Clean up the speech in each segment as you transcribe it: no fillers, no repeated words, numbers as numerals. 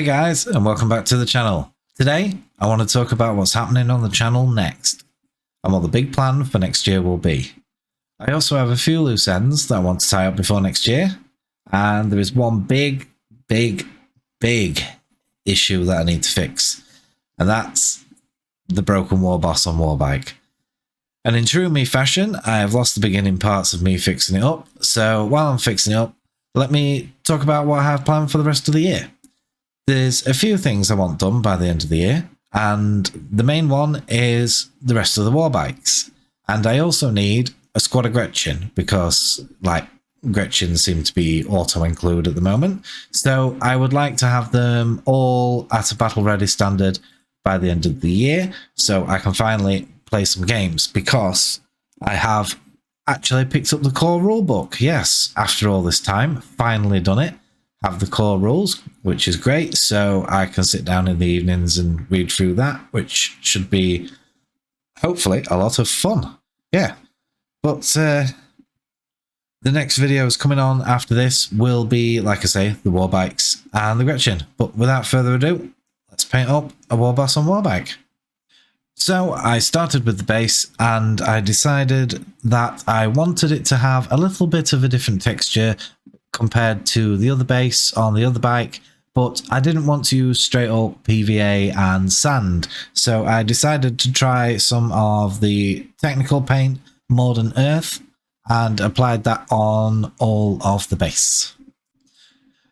Hey guys, and welcome back to the channel. Today, I want to talk about what's happening on the channel next, and what the big plan for next year will be. I also have a few loose ends that I want to tie up before next year, and there is one big issue that I need to fix, and that's the broken war boss on Warbike. And in true me fashion, I have lost the beginning parts of me fixing it up, so while I'm fixing it up, let me talk about what I have planned for the rest of the year. There's a few things I want done by the end of the year, and the main one is the rest of the war bikes. And I also need a squad of Gretchen, because Gretchen seem to be auto-include at the moment. So I would like to have them all at a battle ready standard by the end of the year, so I can finally play some games, because I have actually picked up the core rulebook. Yes, after all this time, finally done it. Have the core rules, which is great, so I can sit down in the evenings and read through that, which should be hopefully a lot of fun. Yeah, but the next videos coming on after this will be, like I say, the war bikes and the Gretchen. But without further ado, let's paint up a war boss on Warbike. So I started with the base, and I decided that I wanted it to have a little bit of a different texture compared to the other base on the other bike, but I didn't want to use straight up PVA and sand, so I decided to try some of the technical paint, Modern Earth, and applied that on all of the base.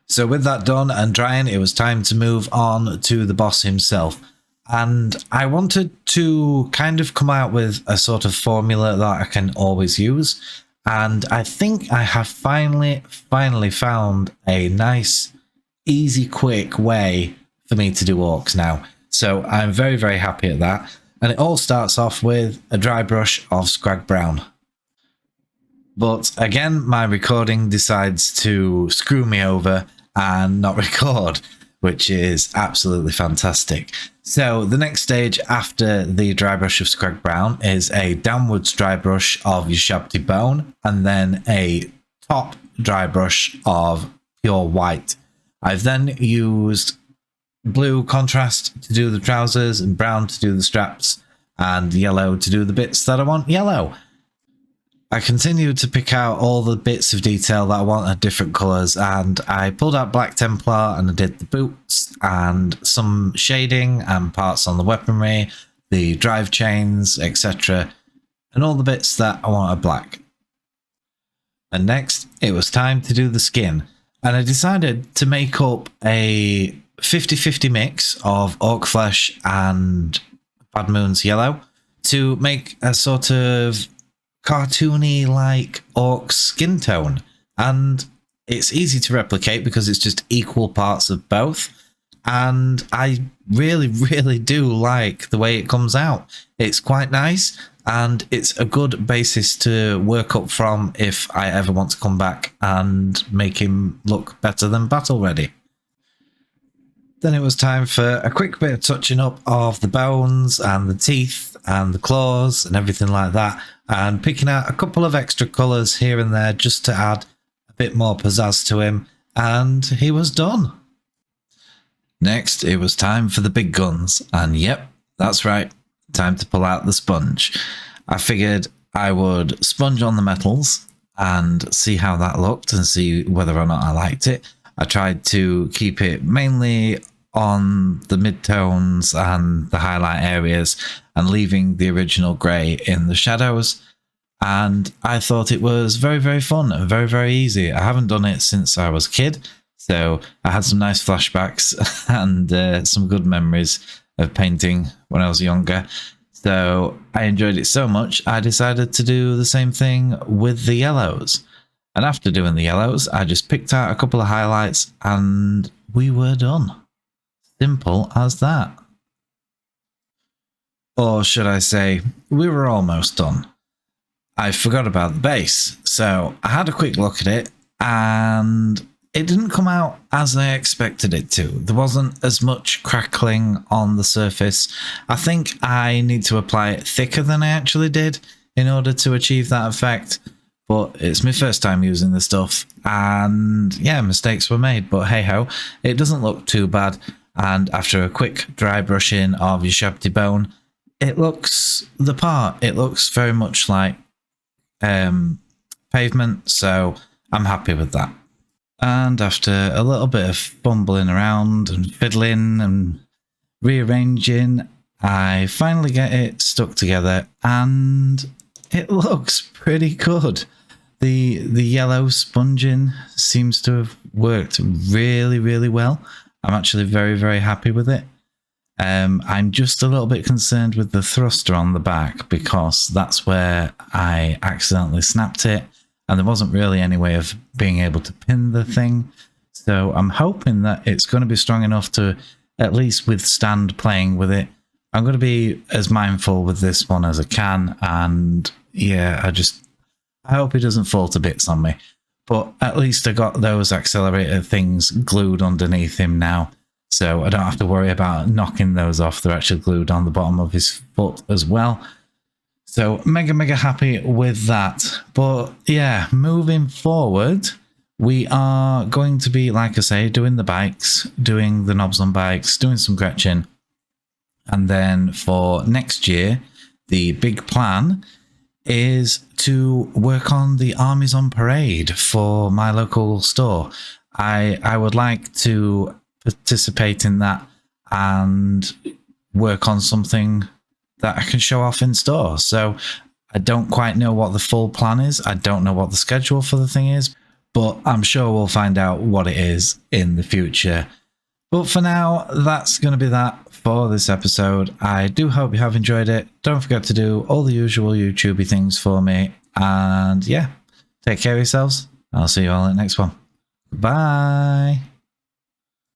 So with that done and drying, it was time to move on to the boss himself. And I wanted to kind of come out with a sort of formula that I can always use. And I think I have finally found a nice, easy, quick way for me to do orcs now. So I'm very happy at that. And it all starts off with a dry brush of Scrag Brown. But again, my recording decides to screw me over and not record, which is absolutely fantastic. So the next stage after the dry brush of Scrag Brown is a downwards dry brush of Ushabti Bone, and then a top dry brush of pure white. I've then used blue contrast to do the trousers, and brown to do the straps, and yellow to do the bits that I want yellow. I continued to pick out all the bits of detail that I want at different colours, and I pulled out Black Templar and I did the boots and some shading and parts on the weaponry, the drive chains, etc. and all the bits that I wanted black. And next, it was time to do the skin, and I decided to make up a 50-50 mix of orc flesh and Bad Moon's yellow to make a sort of cartoony like orc skin tone, and it's easy to replicate because it's just equal parts of both, and I really do like the way it comes out. It's quite nice, and it's a good basis to work up from if I ever want to come back and make him look better than battle ready. Then it was time for a quick bit of touching up of the bones and the teeth and the claws and everything like that, and picking out a couple of extra colours here and there just to add a bit more pizzazz to him, and he was done. Next, it was time for the big guns, and yep, that's right, time to pull out the sponge. I figured I would sponge on the metals and see how that looked and see whether or not I liked it. I tried to keep it mainly on the mid-tones and the highlight areas, and leaving the original grey in the shadows, and I thought it was very fun and very easy. I haven't done it since I was a kid, so I had some nice flashbacks and some good memories of painting when I was younger, so I enjoyed it so much I decided to do the same thing with the yellows. And after doing the yellows, I just picked out a couple of highlights and we were done. Simple as that. Or should I say, we were almost done. I forgot about the base, so I had a quick look at it, and it didn't come out as I expected it to. There wasn't as much crackling on the surface. I think I need to apply it thicker than I actually did in order to achieve that effect. but it's my first time using the stuff, and yeah, mistakes were made, but hey ho, it doesn't look too bad. And after a quick dry brushing of your shabby bone, it looks the part. It looks very much like pavement, so I'm happy with that. And after a little bit of fumbling around and fiddling and rearranging, I finally get it stuck together, and it looks pretty good. The yellow sponging seems to have worked really, really well. I'm actually very, very happy with it. I'm just a little bit concerned with the thruster on the back, because that's where I accidentally snapped it, and there wasn't really any way of being able to pin the thing. So I'm hoping that it's going to be strong enough to at least withstand playing with it. I'm going to be as mindful with this one as I can, and yeah, I hope it doesn't fall to bits on me. But at least I got those accelerator things glued underneath him now, so I don't have to worry about knocking those off. They're actually glued on the bottom of his foot as well. So mega, mega happy with that. But yeah, moving forward, we are going to be, like I say, doing the bikes, doing the knobs on bikes, doing some Gretchen. And then for next year, the big plan is to work on the armies on parade for my local store. I would like to participate in that and work on something that I can show off in store. So I don't quite know what the full plan is. I don't know what the schedule for the thing is, but I'm sure we'll find out what it is in the future. But for now, that's going to be that for this episode. I do hope you have enjoyed it. Don't forget to do all the usual YouTubey things for me. And yeah, take care of yourselves. I'll see you all in the next one. Bye.